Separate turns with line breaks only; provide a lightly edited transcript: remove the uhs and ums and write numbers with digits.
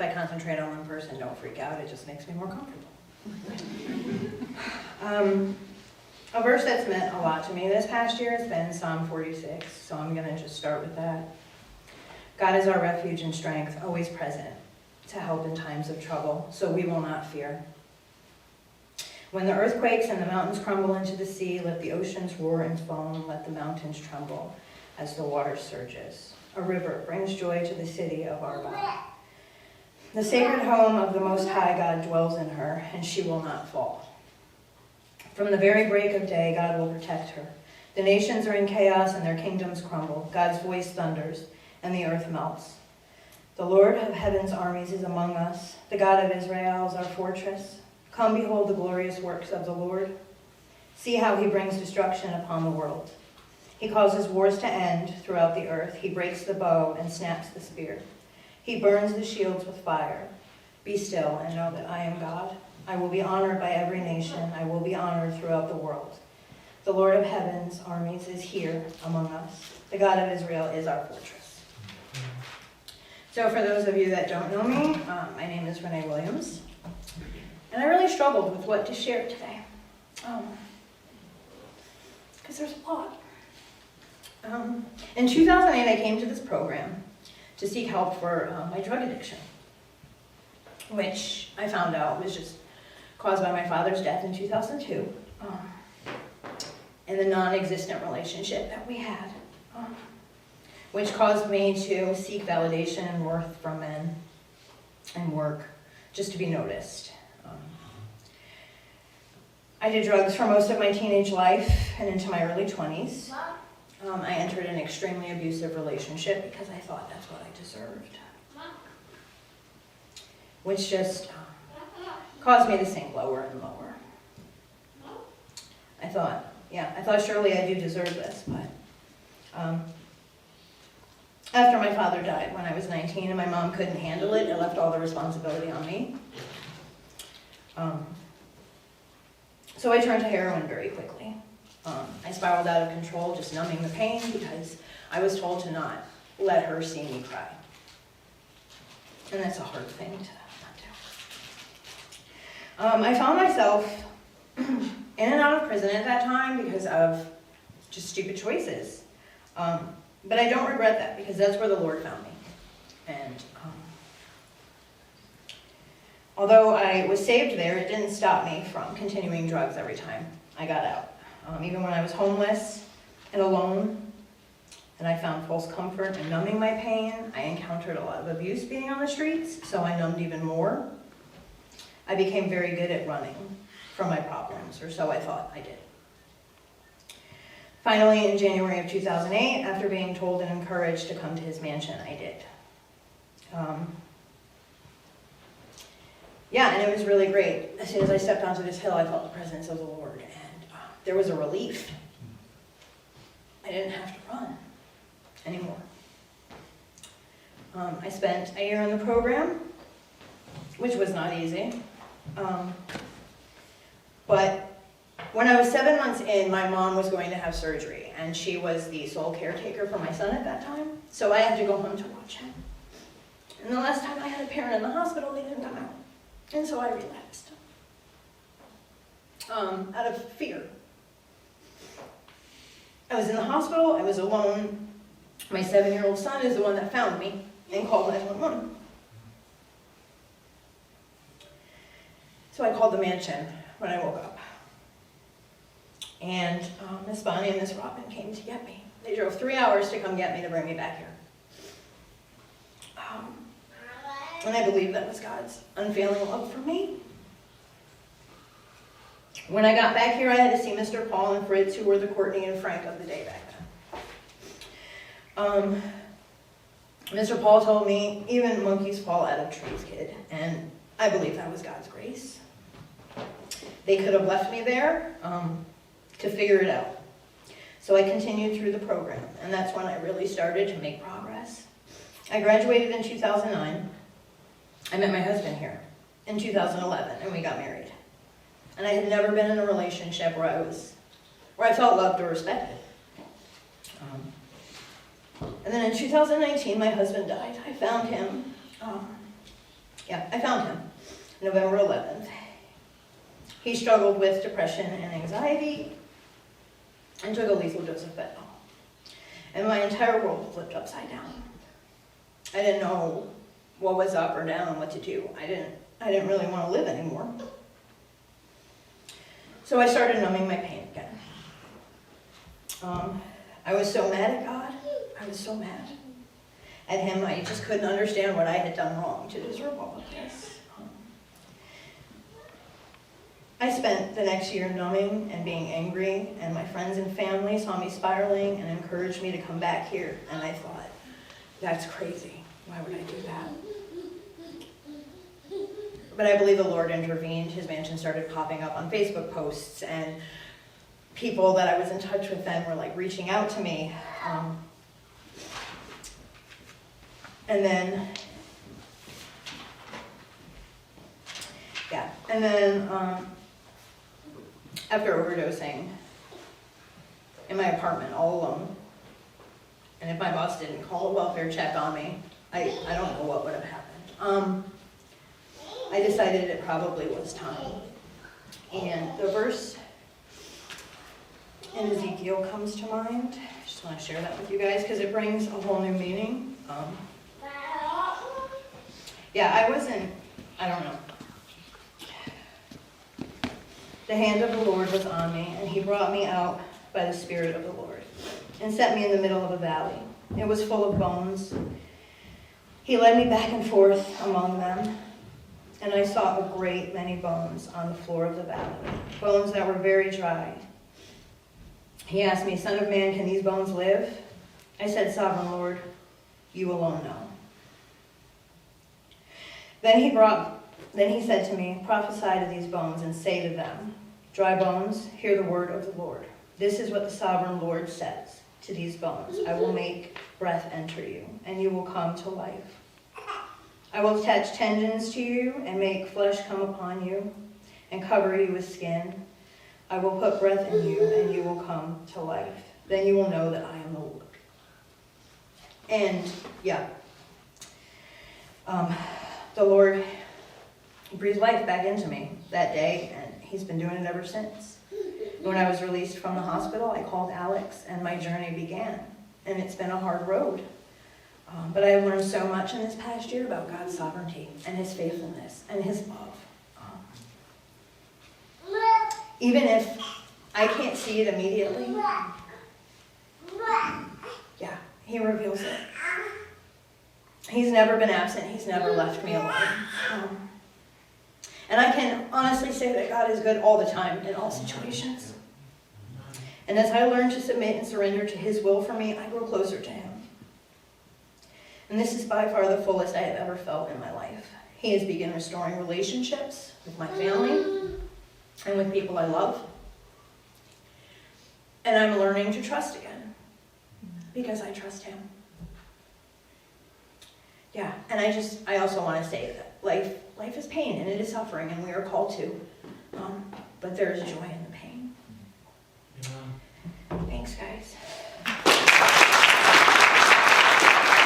I concentrate on one person, don't freak out, it just makes me more comfortable. A verse that's meant a lot to me this past year has been Psalm 46, so I'm going to just start with that. God is our refuge and strength, always present to help in times of trouble, so we will not fear. When the earth quakes and the mountains crumble into the sea, let the oceans roar and foam, let the mountains tremble as the water surges. A river brings joy to the city of our God. The sacred home of the Most High God dwells in her, and she will not fall. From the very break of day, God will protect her. The nations are in chaos and their kingdoms crumble. God's voice thunders, and the earth melts. The Lord of heaven's armies is among us. The God of Israel is our fortress. Come behold the glorious works of the Lord. See how he brings destruction upon the world. He causes wars to end throughout the earth. He breaks the bow and snaps the spear. He burns the shields with fire. Be still and know that I am God. I will be honored by every nation. I will be honored throughout the world. The Lord of heaven's armies is here among us. The God of Israel is our fortress. So for those of you that don't know me, my name is Renee Williams. And I really struggled with what to share today. Because there's a lot. In 2008, I came to this program to seek help for my drug addiction, which I found out was just caused by my father's death in 2002, and the non-existent relationship that we had, which caused me to seek validation and worth from men and work just to be noticed. I did drugs for most of my teenage life and into my early 20s. I entered an extremely abusive relationship because I thought that's what I deserved, which just caused me to sink lower and lower. I thought surely I do deserve this, but after my father died when I was 19 and my mom couldn't handle it, it left all the responsibility on me. So I turned to heroin very quickly. I spiraled out of control, just numbing the pain because I was told to not let her see me cry. And that's a hard thing to not do. I found myself in and out of prison at that time because of just stupid choices. But I don't regret that because that's where the Lord found me. And although I was saved there, it didn't stop me from continuing drugs every time I got out. Even when I was homeless and alone, and I found false comfort in numbing my pain, I encountered a lot of abuse being on the streets, so I numbed even more. I became very good at running from my problems, or so I thought I did. Finally, in January of 2008, after being told and encouraged to come to his mansion, I did. And it was really great. As soon as I stepped onto this hill, I felt the presence of the Lord, and there was a relief. I didn't have to run anymore. I spent a year in the program, which was not easy. But when I was 7 months in, my mom was going to have surgery, and she was the sole caretaker for my son at that time, so I had to go home to watch him. And the last time I had a parent in the hospital, they didn't come out, and so I relapsed. Out of fear. I was in the hospital, I was alone. My 7-year-old son is the one that found me and called 911. So I called the mansion when I woke up. And Miss Bonnie and Miss Robin came to get me. They drove 3 hours to come get me to bring me back here. And I believe that was God's unfailing love for me. When I got back here, I had to see Mr. Paul and Fritz, who were the Courtney and Frank of the day back then. Mr. Paul told me, even monkeys fall out of trees, kid, and I believe that was God's grace. They could have left me there to figure it out. So I continued through the program, and that's when I really started to make progress. I graduated in 2009. I met my husband here in 2011, and we got married. And I had never been in a relationship where I felt loved or respected. And then in 2019, my husband died. I found him Yeah, I found him November 11th. He struggled with depression and anxiety and took a lethal dose of fentanyl. And my entire world flipped upside down. I didn't know what was up or down and what to do. I didn't really want to live anymore. So I started numbing my pain again. I was so mad at God. I was so mad at him. I just couldn't understand what I had done wrong to deserve all of this. I spent the next year numbing and being angry, and my friends and family saw me spiraling and encouraged me to come back here. And I thought, that's crazy. Why would I do that? But I believe the Lord intervened. His mansion started popping up on Facebook posts, and people that I was in touch with then were like reaching out to me. And then after overdosing in my apartment all alone, and if my boss didn't call a welfare check on me, I don't know what would have happened. I decided it probably was time. And the verse in Ezekiel comes to mind. I just want to share that with you guys because it brings a whole new meaning. I don't know. The hand of the Lord was on me, and he brought me out by the Spirit of the Lord and set me in the middle of a valley. It was full of bones. He led me back and forth among them, and I saw a great many bones on the floor of the valley, bones that were very dry. He asked me, "Son of man, can these bones live?" I said, "Sovereign Lord, you alone know." Then he said to me, "Prophesy to these bones and say to them, dry bones, hear the word of the Lord. This is what the sovereign Lord says to these bones. I will make breath enter you, and you will come to life. I will attach tendons to you and make flesh come upon you and cover you with skin. I will put breath in you, and you will come to life. Then you will know that I am the Lord." And the Lord breathed life back into me that day, and he's been doing it ever since. When I was released from the hospital, I called Alex, and my journey began. And it's been a hard road. But I have learned so much in this past year about God's sovereignty and his faithfulness and his love. Even if I can't see it immediately, he reveals it. He's never been absent. He's never left me alone. And I can honestly say that God is good all the time in all situations. And as I learn to submit and surrender to his will for me, I grow closer to him. And this is by far the fullest I have ever felt in my life. He has begun restoring relationships with my family and with people I love. And I'm learning to trust again because I trust him. And I also want to say that life is pain and it is suffering, and we are called to. But there is joy in the pain. Thanks, guys.